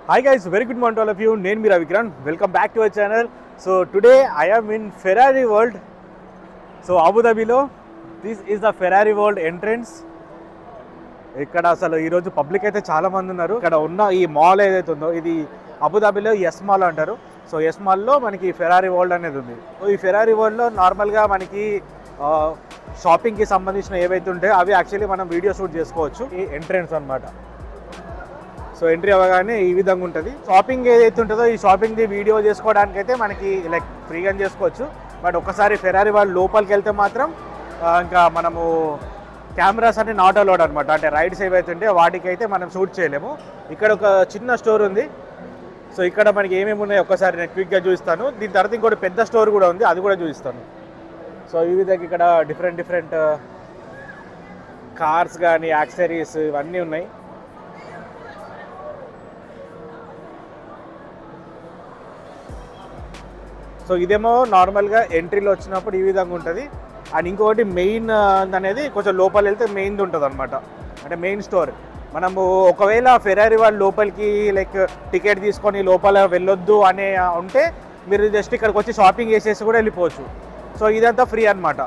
Hi guys, very good morning to all of you. Name me Ravikran. Welcome back to our channel. So today I am in Ferrari World. So Abu Dhabi lo, this is the Ferrari World entrance. ఇక్కడ అసలు ఈరోజు public అయితే చాలా మంది ఉన్నారు. ఇక్కడ ఉన్న ఈ మాల్ ఏదైతే ఉందో ఇది అబుదాబిలో ఎస్ మాల్ అంటారు. సో ఎస్ మాల్లో మనకి ఫెరారీ వరల్డ్ అనేది ఉంది. సో ఈ ఫెరారీ వరల్డ్లో నార్మల్గా మనకి షాపింగ్కి సంబంధించిన ఏవైతే ఉంటాయో అవి యాక్చువల్లీ మనం వీడియో షూట్ చేసుకోవచ్చు. ఈ ఎంట్రన్స్ అనమాట. సో ఎంట్రీ అవ్వగానే ఈ విధంగా ఉంటుంది. షాపింగ్ ఏదైతే ఉంటుందో ఈ షాపింగ్ది వీడియో చేసుకోవడానికి అయితే మనకి లైక్ ఫ్రీగా చేసుకోవచ్చు. బట్ ఒకసారి ఫెరారీ వరల్డ్ లోపలికి వెళ్తే మాత్రం ఇంకా మనము కెమెరాస్ అన్ని నాట్ అలౌడ్ అనమాట. అంటే రైడ్స్ ఏవైతే ఉంటే వాటికైతే మనం షూట్ చేయలేము. ఇక్కడ ఒక చిన్న స్టోర్ ఉంది. సో ఇక్కడ మనకి ఏమేమి ఉన్నాయో ఒక్కసారి నేను క్విక్గా చూపిస్తాను. దీని తర్వాత ఇంకోటి పెద్ద స్టోర్ కూడా ఉంది, అది కూడా చూపిస్తాను. సో ఈ విధంగా ఇక్కడ డిఫరెంట్ కార్స్ కానీ యాక్సెసరీస్ ఇవన్నీ ఉన్నాయి. సో ఇదేమో నార్మల్గా ఎంట్రీలో వచ్చినప్పుడు ఈ విధంగా ఉంటుంది. అండ్ ఇంకొకటి మెయిన్ అనేది కొంచెం లోపల వెళ్తే మెయిన్ది ఉంటుంది అనమాట. అంటే మెయిన్ స్టోర్. మనము ఒకవేళ ఫెరారీ వాళ్ళ లోపలికి లైక్ టికెట్ తీసుకొని లోపల వెళ్ళొద్దు అనే ఉంటే మీరు జస్ట్ ఇక్కడికి వచ్చి షాపింగ్ చేసేసి కూడా వెళ్ళిపోవచ్చు. సో ఇదంతా ఫ్రీ అనమాట.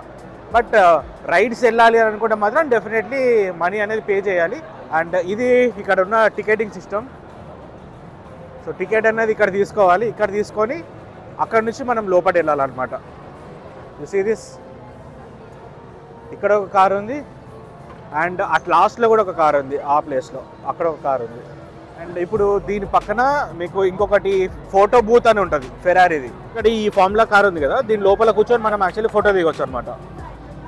బట్ రైడ్స్ వెళ్ళాలి అని అనుకుంటే మాత్రం డెఫినెట్లీ మనీ అనేది పే చేయాలి. అండ్ ఇది ఇక్కడ ఉన్న టికెటింగ్ సిస్టమ్. సో టికెట్ అనేది ఇక్కడ తీసుకోవాలి. ఇక్కడ తీసుకొని అక్కడ నుంచి మనం లోపల వెళ్ళాలన్నమాట. యు సీ దిస్, ఇక్కడ ఒక కార్ ఉంది. అండ్ అట్ లాస్ట్లో కూడా ఒక కార్ ఉంది. ఆ ప్లేస్లో అక్కడ ఒక కార్ ఉంది. అండ్ ఇప్పుడు దీని పక్కన మీకు ఇంకొకటి ఫోటో బూత్ అని ఉంటుంది ఫెరారీది. ఇక్కడ ఈ ఫార్ములా కార్ ఉంది కదా, దీని లోపల కూర్చొని మనం యాక్చువల్లీ ఫోటో దిగొచ్చు అనమాట.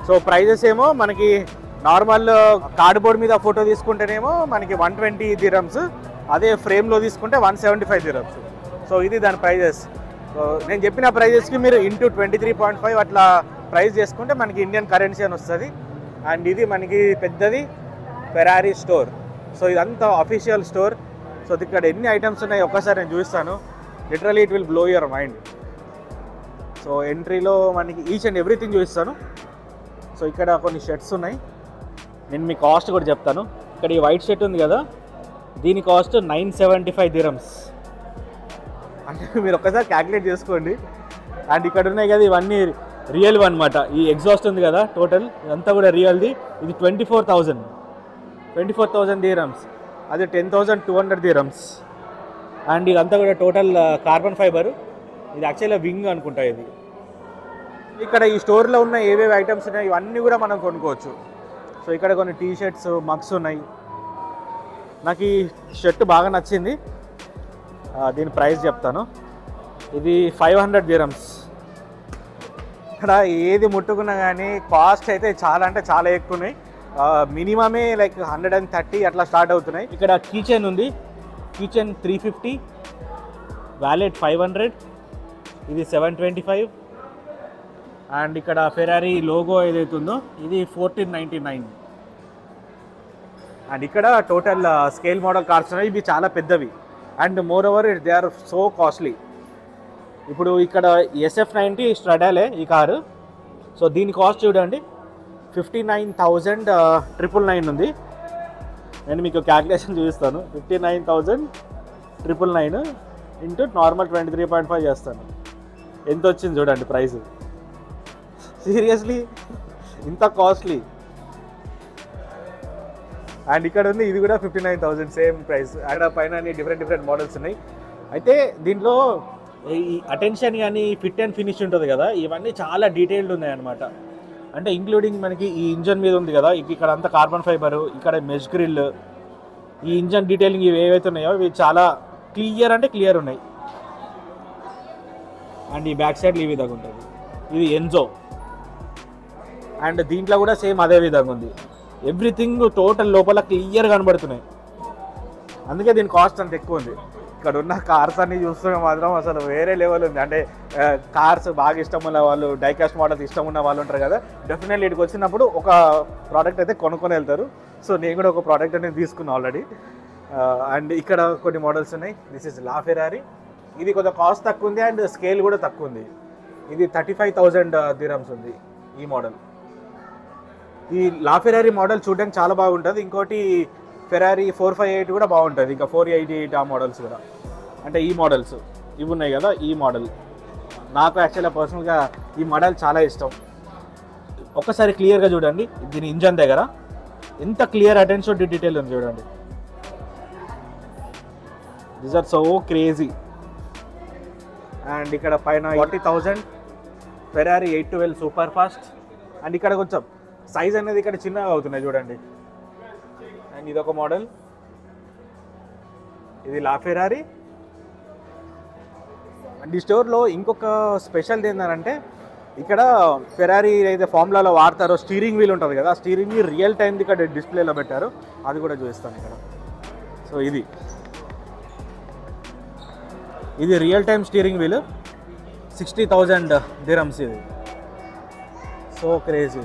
సో ప్రైజెస్ ఏమో మనకి నార్మల్ కార్డ్బోర్డ్ మీద ఫోటో తీసుకుంటేనేమో మనకి 120 dirhams, అదే ఫ్రేమ్లో తీసుకుంటే 175 dirhams. సో ఇది దాని ప్రైజెస్. సో నేను చెప్పిన ప్రైజెస్కి మీరు ఇంటూ 23.5 అట్లా ప్రైస్ చేసుకుంటే మనకి ఇండియన్ కరెన్సీ అని వస్తుంది. అండ్ ఇది మనకి పెద్దది ఫెరారీ స్టోర్. సో ఇదంతా అఫీషియల్ స్టోర్. సో ఇక్కడ ఎన్ని ఐటమ్స్ ఉన్నాయి ఒక్కసారి నేను చూపిస్తాను. Literally it will blow your mind. So ఎంట్రీలో మనకి ఈచ్ అండ్ ఎవ్రీథింగ్ చూపిస్తాను. సో ఇక్కడ కొన్ని షర్ట్స్ ఉన్నాయి. నేను మీ కాస్ట్ కూడా చెప్తాను. ఇక్కడ ఈ వైట్ షర్ట్ ఉంది కదా, దీని కాస్ట్ 975 dirhams. అంటే మీరు ఒక్కసారి క్యాల్కులేట్ చేసుకోండి. అండ్ ఇక్కడ ఉన్నాయి కదా ఇవన్నీ రియల్ అనమాట. ఈ ఎగ్జాస్ట్ ఉంది కదా టోటల్ ఇదంతా కూడా రియల్ది. ఇది 24,000 dirhams. అది 10,200 dirhams. అండ్ ఇదంతా కూడా టోటల్ కార్బన్ ఫైబర్. ఇది యాక్చువల్గా వింగ్ అనుకుంటా ఇది. ఇక్కడ ఈ స్టోర్లో ఉన్న ఏవేవి ఐటమ్స్ ఉన్నాయి ఇవన్నీ కూడా మనం కొనుక్కోవచ్చు. సో ఇక్కడ కొన్ని టీ షర్ట్స్, మగ్స్ ఉన్నాయి. నాకు ఈ షర్ట్ బాగా నచ్చింది. దీని ప్రైస్ చెప్తాను. ఇది 500 dirhams. ఇక్కడ ఏది ముట్టుకున్నా కానీ కాస్ట్ అయితే చాలా అంటే చాలా ఎక్కువ ఉన్నాయి. మినిమమే లైక్ 130 అట్లా స్టార్ట్ అవుతున్నాయి. ఇక్కడ కీచెన్ ఉంది. కీచెన్ 350, వ్యాలెట్ 500, ఇది 725. అండ్ ఇక్కడ ఫెరారీ లోగో ఏదైతే ఉందో ఇది 1499. అండ్ ఇక్కడ టోటల్ స్కేల్ మోడల్ కార్స్ ఉన్నాయి. ఇవి చాలా పెద్దవి. And moreover they are so costly. ఇప్పుడు ఇక్కడ SF90 స్ట్రడాలే ఈ కారు. సో దీని కాస్ట్ చూడండి 59,999 ఉంది. నేను మీకు క్యాల్కులేషన్ చూపిస్తాను. 59,999 ఇంటూ నార్మల్ 23.5 చేస్తాను. ఎంత వచ్చింది చూడండి ప్రైస్. సీరియస్లీ ఇంత కాస్ట్లీ. అండ్ ఇక్కడ ఉంది ఇది కూడా 59,000 సేమ్ ప్రైస్. అండ్ పైన డిఫరెంట్ మోడల్స్ ఉన్నాయి. అయితే దీంట్లో ఈ అటెన్షన్ కానీ ఫిట్ అండ్ ఫినిష్ ఉంటుంది కదా, ఇవన్నీ చాలా డీటెయిల్డ్ ఉన్నాయన్నమాట. అంటే ఇంక్లూడింగ్ మనకి ఈ ఇంజన్ మీద ఉంది కదా, ఇక్కడ అంతా కార్బన్ ఫైబరు, ఇక్కడ మెష్ గ్రిల్, ఈ ఇంజన్ డీటెయిలింగ్ ఇవి ఏవైతే ఉన్నాయో ఇవి చాలా క్లియర్ ఉన్నాయి. అండ్ ఈ బ్యాక్ సైడ్ ఈ విధంగా ఉంటుంది. ఇది ఎన్జో. అండ్ దీంట్లో కూడా సేమ్ అదే విధంగా ఉంది. ఎవ్రీథింగ్ టోటల్ లోపల క్లియర్ కనబడుతున్నాయి. అందుకే దీని కాస్ట్ అంత ఎక్కువ ఉంది. ఇక్కడ ఉన్న కార్స్ అన్ని చూస్తుంటే మాత్రం అసలు వేరే లెవెల్ ఉంది. అంటే కార్స్ బాగా ఇష్టం ఉన్న వాళ్ళు, డైకాస్ట్ మోడల్స్ ఇష్టం ఉన్న వాళ్ళు ఉంటారు కదా, డెఫినెట్లీ ఇక్కడికి వచ్చినప్పుడు ఒక ప్రోడక్ట్ అయితే కొనుక్కొని వెళ్తారు. సో నేను కూడా ఒక ప్రోడక్ట్ అనేది తీసుకున్నాను ఆల్రెడీ. అండ్ ఇక్కడ కొన్ని మోడల్స్ ఉన్నాయి. This is law Ferrari. ఇది కొంచెం కాస్ట్ తక్కువ ఉంది అండ్ స్కేల్ కూడా తక్కువ ఉంది. ఇది 35,000 dirhams ఉంది ఈ మోడల్. ఈ లా ఫెరారీ మోడల్ చూడడానికి చాలా బాగుంటుంది. ఇంకోటి ఫెరారీ 458 కూడా బాగుంటుంది, ఇంకా 488 ఆ మోడల్స్ కూడా. అంటే ఈ మోడల్స్ ఇవి ఉన్నాయి కదా, ఈ మోడల్ నాకు యాక్చువల్గా పర్సనల్గా ఈ మోడల్ చాలా ఇష్టం. ఒక్కసారి క్లియర్గా చూడండి దీని ఇంజన్ దగ్గర ఎంత క్లియర్ అటెన్షన్ టు డీటెయిల్ ఉంది చూడండి. These are so crazy. And ఇక్కడ పైన 40,000 ఫెరారీ 812 సూపర్ ఫాస్ట్. అండ్ ఇక్కడ కొంచెం సైజ్ అనేది ఇక్కడ చిన్నగా అవుతున్నాయి చూడండి. అండ్ ఇదొక మోడల్, ఇది లా ఫెరారీ. అండ్ ఈ స్టోర్లో ఇంకొక స్పెషల్ ఏంటంటే ఇక్కడ ఫెరారీ అయితే ఫార్ములాలో వాడతారో స్టీరింగ్ వీల్ ఉంటుంది కదా, స్టీరింగ్ వీల్ రియల్ టైం ఇక్కడ డిస్ప్లేలో పెట్టారు, అది కూడా చూపిస్తాను ఇక్కడ. సో ఇది real time steering wheel, 60,000 dirhams ఇది. So crazy.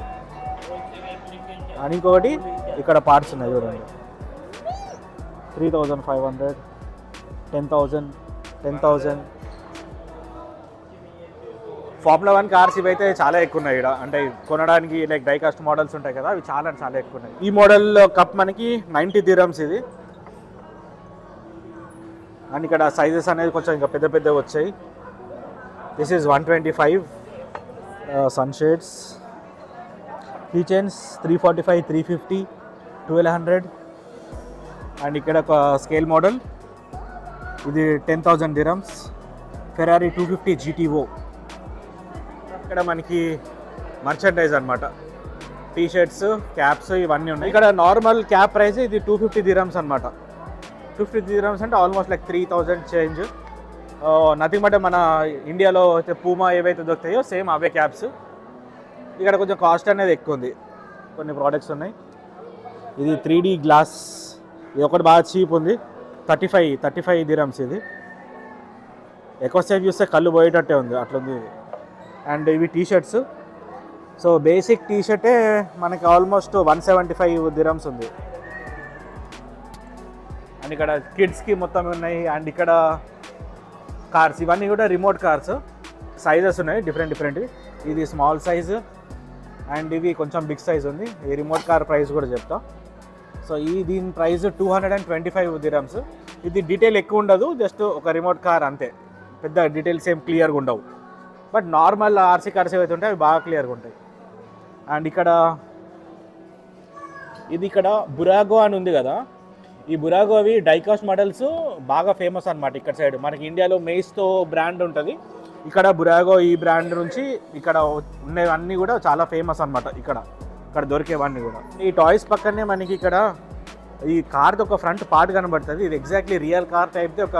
అని ఇంకొకటి ఇక్కడ పార్ట్స్ ఉన్నాయి చూడండి, 3,500, 10,000, 10,000. ఫార్ములా 1 కార్స్ ఇవైతే చాలా ఎక్కువ ఉన్నాయి ఇక్కడ, అంటే కొనడానికి లైక్ డైకాస్ట్ మోడల్స్ ఉంటాయి కదా, అవి చాలా ఎక్కువ ఉన్నాయి. ఈ మోడల్ కప్ మనకి 90 dirhams ఇది. అండ్ ఇక్కడ సైజెస్ అనేది కొంచెం ఇంకా పెద్దవి వచ్చాయి. This is 125 sunshades. Key chains 345, 350, 1200. And ఇక్కడ ఒక స్కేల్ మోడల్, ఇది 10,000 dirhams. Ferrari 250 GTO. ఇక్కడ మనకి మర్చెండైజ్ అనమాట, టీ షర్ట్స్, క్యాప్స్ ఇవన్నీ ఉన్నాయి. ఇక్కడ నార్మల్ క్యాప్ ప్రైస్ ఇది 250 dirhams అనమాట. 250 dirhams అంటే almost like 3,000 change. Nothing but మన ఇండియాలో అయితే పూమా ఏవైతే దొరుకుతాయో సేమ్ అవే క్యాప్స్. ఇక్కడ కొంచెం కాస్ట్ అనేది ఎక్కువ ఉంది, కొన్ని ప్రోడక్ట్స్ ఉన్నాయి. ఇది 3D గ్లాస్, ఇది ఒకటి బాగా చీప్ ఉంది, 35 dirhams ఇది. ఎక్కువసేపు చూస్తే కళ్ళు పోయేటట్టే ఉంది, అట్లుంది ఇది. అండ్ ఇవి T shirts. So basic T షర్టే మనకి ఆల్మోస్ట్ 175 dirhams ఉంది. అండ్ ఇక్కడ కిడ్స్కి మొత్తం ఉన్నాయి. అండ్ ఇక్కడ కార్స్, ఇవన్నీ కూడా రిమోట్ కార్స్, సైజెస్ ఉన్నాయి డిఫరెంట్. ఇది స్మాల్ సైజు అండ్ ఇవి కొంచెం బిగ్ సైజ్ ఉంది. ఈ రిమోట్ కార్ ప్రైస్ కూడా చెప్తా. సో దీని ప్రైస్ 225 dirhams. ఇది డీటెయిల్ ఎక్కువ ఉండదు, జస్ట్ ఒక రిమోట్ కార్ అంతే, పెద్ద డీటెయిల్స్ ఏం క్లియర్గా ఉండవు. బట్ నార్మల్ ఆర్సీ కార్స్ ఏవైతే ఉంటాయి అవి బాగా క్లియర్గా ఉంటాయి. అండ్ ఇక్కడ బురాగో అని ఉంది కదా, ఈ బురాగో అవి డైకాస్ట్ మోడల్స్ బాగా ఫేమస్ అనమాట ఇక్కడ సైడ్. మనకి ఇండియాలో మెయిస్తో బ్రాండ్ ఉంటుంది, ఇక్కడ బురాగో ఈ బ్రాండ్ నుంచి ఇక్కడ ఉన్నవన్నీ కూడా చాలా ఫేమస్ అనమాట. ఇక్కడ దొరికేవన్నీ కూడా. ఈ టాయ్స్ పక్కనే మనకి ఇక్కడ ఈ కార్ది ఒక ఫ్రంట్ పార్ట్ కనబడుతుంది. ఇది ఎగ్జాక్ట్లీ రియల్ కార్ టైప్ది ఒక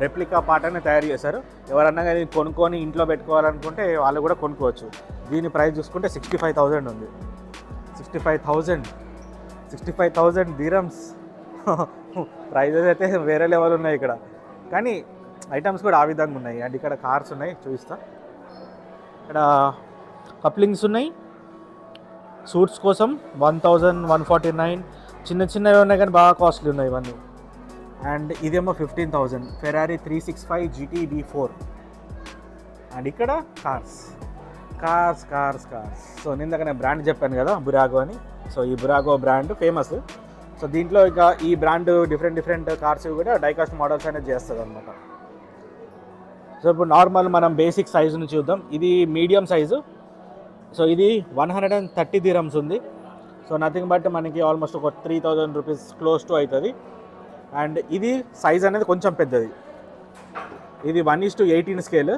రెప్లికా పార్ట్ అనేది తయారు చేశారు. ఎవరన్నా కానీ కొనుక్కొని ఇంట్లో పెట్టుకోవాలనుకుంటే వాళ్ళు కూడా కొనుక్కోవచ్చు. దీని ప్రైస్ చూసుకుంటే 65,000 ఉంది. 65,000 dirhams. ప్రైజెస్ అయితే వేరే లెవెల్ ఉన్నాయి ఇక్కడ, కానీ ఐటమ్స్ కూడా ఆ విధంగా ఉన్నాయి. అండ్ ఇక్కడ కార్స్ ఉన్నాయి, చూపిస్తా. ఇక్కడ కప్లింగ్స్ ఉన్నాయి సూట్స్ కోసం, 1,149. చిన్నవి ఉన్నాయి కానీ బాగా కాస్ట్లీ ఉన్నాయి ఇవన్నీ. అండ్ ఇదేమో 15,000 ఫెరారీ 365 GT D4. అండ్ ఇక్కడ కార్స్. సో నేను దగ్గర బ్రాండ్ చెప్పాను కదా బురాగో అని. సో ఈ బురాగో బ్రాండ్ ఫేమస్. సో దీంట్లో ఇక ఈ బ్రాండ్ డిఫరెంట్ కార్స్ కూడా డైకాస్ట్ మోడల్స్ అనేది చేస్తుంది అనమాట. సో ఇప్పుడు నార్మల్ మనం బేసిక్ సైజుని చూద్దాం. ఇది మీడియం సైజు. సో ఇది 130 dirhams ఉంది. సో నథింగ్ బట్ మనకి ఆల్మోస్ట్ ఒక 3,000 rupees క్లోజ్ టు అవుతుంది. అండ్ ఇది సైజ్ అనేది కొంచెం పెద్దది, ఇది 1:18 స్కేల్.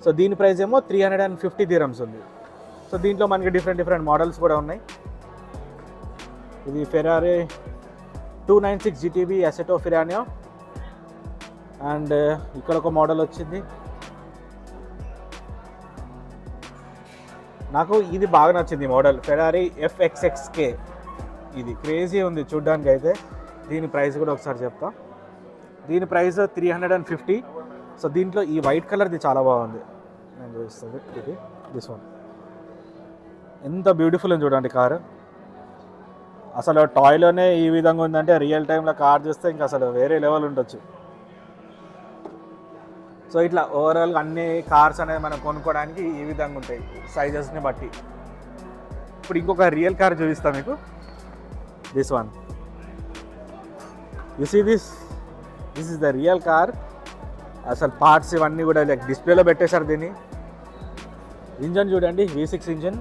సో దీని ప్రైస్ ఏమో 350 dirhams ఉంది. సో దీంట్లో మనకి డిఫరెంట్ మోడల్స్ కూడా ఉన్నాయి. ఇది ఫెరారీ 296 GTB అసెటో ఫిరానియా. అండ్ ఇక్కడ ఒక మోడల్ వచ్చింది, నాకు ఇది బాగా నచ్చింది మోడల్, ఫెరారీ FXXK. ఇది క్రేజీ ఉంది చూడ్డానికి అయితే. దీని ప్రైస్ కూడా ఒకసారి చెప్తా. దీని ప్రైస్ 350. సో దీంట్లో ఈ వైట్ కలర్ది చాలా బాగుంది, నేను చూపిస్తుంది. ఇది దిస్ వన్ ఎంత బ్యూటిఫుల్ అని చూడండి కారు. అసలు టాయ్లోనే ఈ విధంగా ఉందంటే రియల్ టైంలో కార్ చూస్తే ఇంకా అసలు వేరే లెవెల్ ఉండొచ్చు. సో ఇట్లా ఓవరాల్గా అన్ని కార్స్ అనేది మనం కొనుక్కోవడానికి ఈ విధంగా ఉంటాయి సైజెస్ని బట్టి. ఇప్పుడు ఇంకొక రియల్ కార్ చూపిస్తాను మీకు. This one, you see this is the real car. అసలు పార్ట్స్ ఇవన్నీ కూడా లైక్ డిస్ప్లేలో పెట్టేశారు దీన్ని. ఇంజన్ చూడండి, V6 ఇంజన్.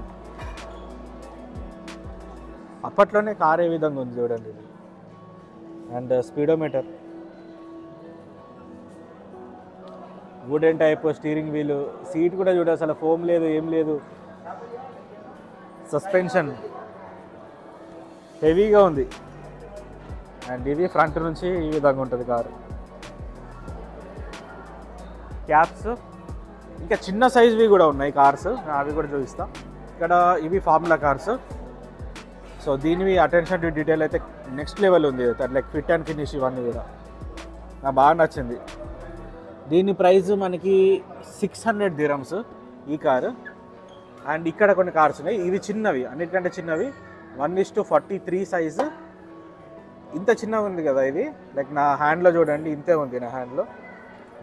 అప్పట్లోనే కార్ ఏ విధంగా ఉంది చూడండి ఇది. And speedometer, wooden type steering వీలు, సీట్ కూడా చూడ అసలు ఫోమ్ లేదు, ఏం లేదు. సస్పెన్షన్ హెవీగా ఉంది. అండ్ ఇది ఫ్రంట్ నుంచి ఈ విధంగా ఉంటుంది కారు. క్యాప్స్ ఇంకా చిన్న సైజ్వి కూడా ఉన్నాయి కార్స్, అవి కూడా చూపిస్తాం. ఇక్కడ ఇవి ఫార్ములా కార్స్. సో దీనివి అటెన్షన్ టు డీటెయిల్ అయితే నెక్స్ట్ లెవెల్ ఉంది. లైక్ ఫిట్ అండ్ ఫినిష్ ఇవన్నీ కూడా నాకు బాగా నచ్చింది. దీని ప్రైస్ మనకి 600 dirhams ఈ కారు. అండ్ ఇక్కడ కొన్ని కార్స్ ఉన్నాయి, ఇవి చిన్నవి, అన్నిటికంటే చిన్నవి, 1:43 సైజు. ఇంత చిన్నగా ఉంది కదా ఇది, లైక్ నా హ్యాండ్లో చూడండి ఇంతే ఉంది నా హ్యాండ్లో.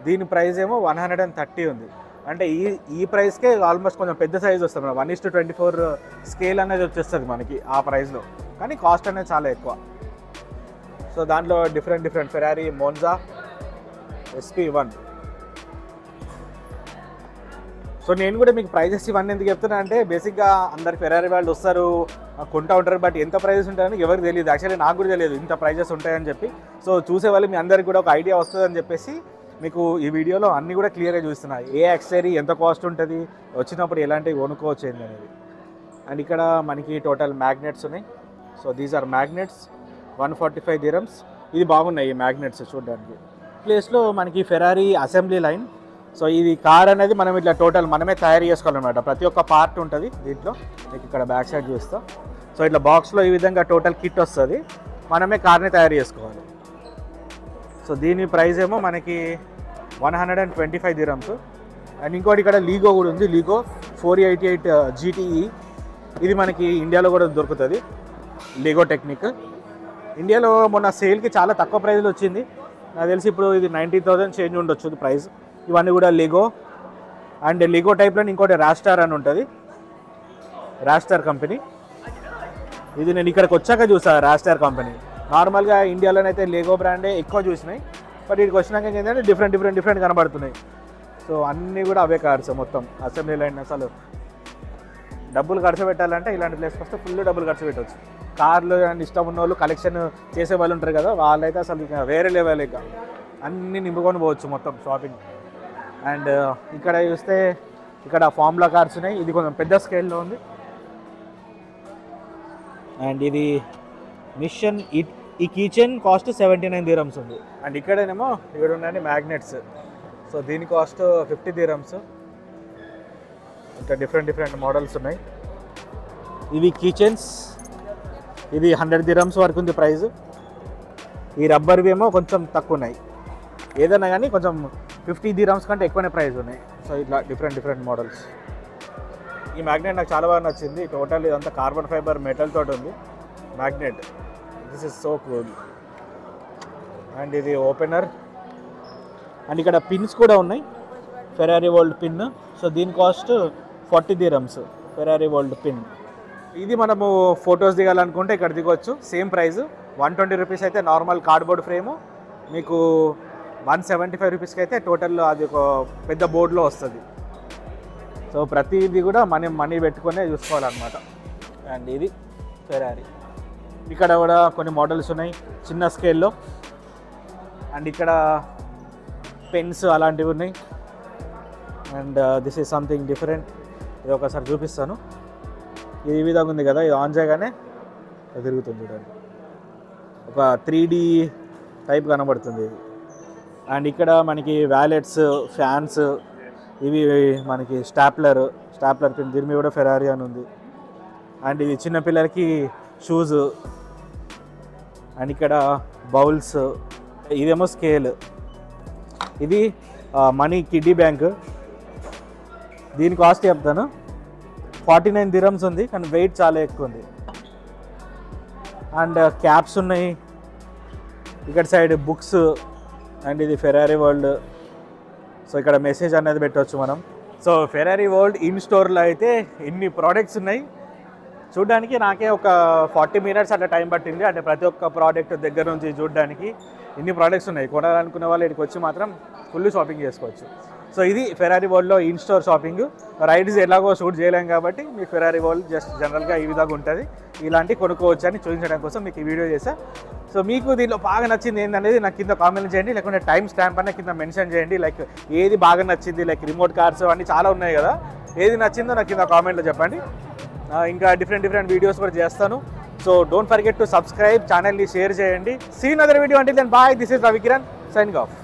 దీని ప్రైస్ ఏమో 130 ఉంది. అంటే ఈ ప్రైస్కే ఆల్మోస్ట్ కొంచెం పెద్ద సైజ్ వస్తుంది, 1:24 స్కేల్ అనేది వచ్చేస్తుంది మనకి ఆ ప్రైస్లో. కానీ కాస్ట్ అనేది చాలా ఎక్కువ. సో దాంట్లో డిఫరెంట్ ఫెరారీ మోన్జా SP1. సో నేను కూడా మీకు ప్రైజెస్ ఇవన్నీ ఎందుకు చెప్తున్నా అంటే, బేసిక్గా అందరు ఫెరారీ వాళ్ళు వస్తారు కొంటూ ఉంటారు, బట్ ఎంత ప్రైజెస్ ఉంటాయని ఎవరికి తెలియదు. యాక్చువల్లీ నాకు కూడా తెలియదు ఇంత ప్రైజెస్ ఉంటాయని చెప్పి. సో చూసే వాళ్ళు మీ అందరికి కూడా ఒక ఐడియా వస్తుందని చెప్పేసి మీకు ఈ వీడియోలో అన్నీ కూడా క్లియర్గా చూస్తున్నాయి. ఏ యాక్సెసరీ ఎంత కాస్ట్ ఉంటుంది, వచ్చినప్పుడు ఎలాంటివి కొనుక్కోవచ్చు ఏంటి అనేది. అండ్ ఇక్కడ మనకి టోటల్ మ్యాగ్నెట్స్ ఉన్నాయి. So these are magnets, 145 dirhams. ఇది బాగున్నాయి ఈ మ్యాగ్నెట్స్ చూడడానికి. ప్లేస్లో మనకి ఫెరారీ అసెంబ్లీ లైన్. సో ఇది కార్ అనేది మనం ఇట్లా టోటల్ మనమే తయారు చేసుకోవాలన్నమాట. ప్రతి ఒక్క పార్ట్ ఉంటుంది దీంట్లో. మీకు ఇక్కడ బ్యాక్ సైడ్ చూస్తాం. సో ఇట్లా బాక్స్లో ఈ విధంగా టోటల్ కిట్ వస్తుంది, మనమే కార్ని తయారు చేసుకోవాలి. సో దీని ప్రైస్ ఏమో మనకి 125 dirhams. అండ్ ఇంకోటి ఇక్కడ లీగో కూడా ఉంది, లీగో 488 GTE. ఇది మనకి ఇండియాలో కూడా దొరుకుతుంది, లీగో టెక్నిక్. ఇండియాలో మొన్న సేల్కి చాలా తక్కువ ప్రైస్లో వచ్చింది, నాకు తెలిసి ఇప్పుడు ఇది 90,000 చేంజ్ ఉండొచ్చు ప్రైస్. ఇవన్నీ కూడా లీగో. అండ్ లీగో టైప్లో ఇంకోటి రాస్టార్ అని ఉంటుంది, రాస్టార్ కంపెనీ. ఇది నేను ఇక్కడికి వచ్చాక చూసాను రాస్టార్ కంపెనీ. నార్మల్గా ఇండియాలోనైతే లీగో బ్రాండే ఎక్కువ చూసినాయి, బట్ ఇక్కడికి వచ్చినాక ఏంటంటే డిఫరెంట్ కనబడుతున్నాయి. సో అన్నీ కూడా అవే కార్స్ మొత్తం అసెంబ్లీ లైన్. అసలు డబ్బులు ఖర్చు పెట్టాలంటే ఇలాంటి ప్లేస్కి వస్తే ఫుల్ డబ్బులు ఖర్చు పెట్టవచ్చు. కార్లు అండ్ ఇష్టం ఉన్న వాళ్ళు, కలెక్షన్ చేసే వాళ్ళు ఉంటారు కదా, వాళ్ళైతే అసలు ఇక వేరే లెవెల్, ఇక అన్నీ నింపుకొని పోవచ్చు మొత్తం షాపింగ్. అండ్ ఇక్కడ చూస్తే ఇక్కడ ఫార్ములా కార్స్ ఉన్నాయి, ఇది కొంచెం పెద్ద స్కేల్లో ఉంది. అండ్ ఇది మిషన్, ఈ కిచెన్ కాస్ట్ 79 dirhams ఉంది. అండ్ ఇక్కడేనేమో ఇక్కడ ఉన్నాయి మ్యాగ్నెట్స్. సో దీని కాస్ట్ 50 dirhams. ఇంకా డిఫరెంట్ మోడల్స్ ఉన్నాయి. ఇవి కిచెన్స్, ఇది 100 dirhams వరకు ఉంది ప్రైస్. ఈ రబ్బర్వి ఏమో కొంచెం తక్కువ ఉన్నాయి, ఏదైనా కానీ కొంచెం 50 dirhams కంటే ఎక్కువనే ప్రైస్ ఉన్నాయి. సో ఇట్లా డిఫరెంట్ మోడల్స్. ఈ మ్యాగ్నెట్ నాకు చాలా బాగా నచ్చింది. టోటల్ ఇదంతా కార్బన్ ఫైబర్ మెటల్ తోటి ఉంది magnet. This is so cool. And ఇది ఓపెనర్. అండ్ ఇక్కడ పిన్స్ కూడా ఉన్నాయి, ఫెరారీ వరల్డ్ పిన్. సో దీని cost 40 dirhams, Ferrari world pin. ఇది మనము ఫొటోస్ దిగాలనుకుంటే ఇక్కడ దిగవచ్చు, సేమ్ ప్రైస్ 120 rupees అయితే నార్మల్ కార్డ్బోర్డ్ ఫ్రేము, మీకు 175 rupeesకి అయితే టోటల్ అది ఒక పెద్ద బోర్డులో వస్తుంది. సో ప్రతిదీ కూడా మనం మనీ పెట్టుకునే చూసుకోవాలన్నమాట. అండ్ ఇది ఫెరారీ. ఇక్కడ కూడా కొన్ని మోడల్స్ ఉన్నాయి చిన్న స్కేల్లో. అండ్ ఇక్కడ పెన్స్ అలాంటివి ఉన్నాయి. And this is something different. ఇది ఒకసారి చూపిస్తాను. ఇది ఈ విధంగా ఉంది కదా, ఇది ఆన్ చేయగానే తిరుగుతుంది చూడండి, ఒక 3D టైప్ కనబడుతుంది ఇది. అండ్ ఇక్కడ మనకి వ్యాలెట్స్, ఫ్యాన్స్, ఇవి మనకి స్టాప్లర్ పిన్, దీని మీద కూడా ఫెరారీ అని ఉంది. అండ్ ఇది చిన్నపిల్లలకి షూస్. అండ్ ఇక్కడ బౌల్స్, ఇదేమో స్కేల్. ఇది మనీ కిడ్డీ బ్యాంక్. దీని కాస్ట్ చెప్తాను, 49 dirhams ఉంది, కానీ వెయిట్ చాలా ఎక్కువ ఉంది. అండ్ క్యాప్స్ ఉన్నాయి ఇక్కడ సైడ్, బుక్స్. అండ్ ఇది ఫెరారీ వరల్డ్. సో ఇక్కడ మెసేజ్ అనేది పెట్టవచ్చు మనం. సో ఫెరారీ వరల్డ్ ఇన్ స్టోర్లో అయితే ఇన్ని ప్రోడక్ట్స్ ఉన్నాయి. చూడడానికి నాకే ఒక 40 మినిట్స్ అట్లా టైం పట్టింది. అంటే ప్రతి ఒక్క ప్రోడక్ట్ దగ్గర నుంచి చూడడానికి ఇన్ని ప్రోడక్ట్స్ ఉన్నాయి. కొనాలనుకునే వాళ్ళు ఇక్కడికి వచ్చి మాత్రం ఫుల్ షాపింగ్ చేసుకోవచ్చు. సో ఇది ఫెరారీ వరల్డ్లో ఇన్ స్టోర్ షాపింగ్. రైడ్స్ ఎలాగో షూట్ చేయలేం కాబట్టి మీకు ఫెరారీ వరల్డ్ జస్ట్ జనరల్గా ఈ విధంగా ఉంటుంది. ఇలాంటి కొనుక్కోవచ్చు అని చూపించడం కోసం మీకు ఈ వీడియో చేశా. సో మీకు దీనిలో బాగా నచ్చింది ఏంటనేది నాకు కింద కామెంట్ చేయండి, లేకుంటే టైం స్టాంప్ అనే కింద మెన్షన్ చేయండి. లైక్ ఏది బాగా నచ్చింది, లైక్ రిమోట్ కార్స్ అన్నీ చాలా ఉన్నాయి కదా, ఏది నచ్చిందో నాకు కింద కామెంట్లో చెప్పండి. ఇంకా డిఫరెంట్ వీడియోస్ కూడా చేస్తాను. So don't forget to subscribe, ఛానల్ని షేర్ చేయండి. సీ అదర్ వీడియో అంటే then bye, this is Ravi Kiran signing of.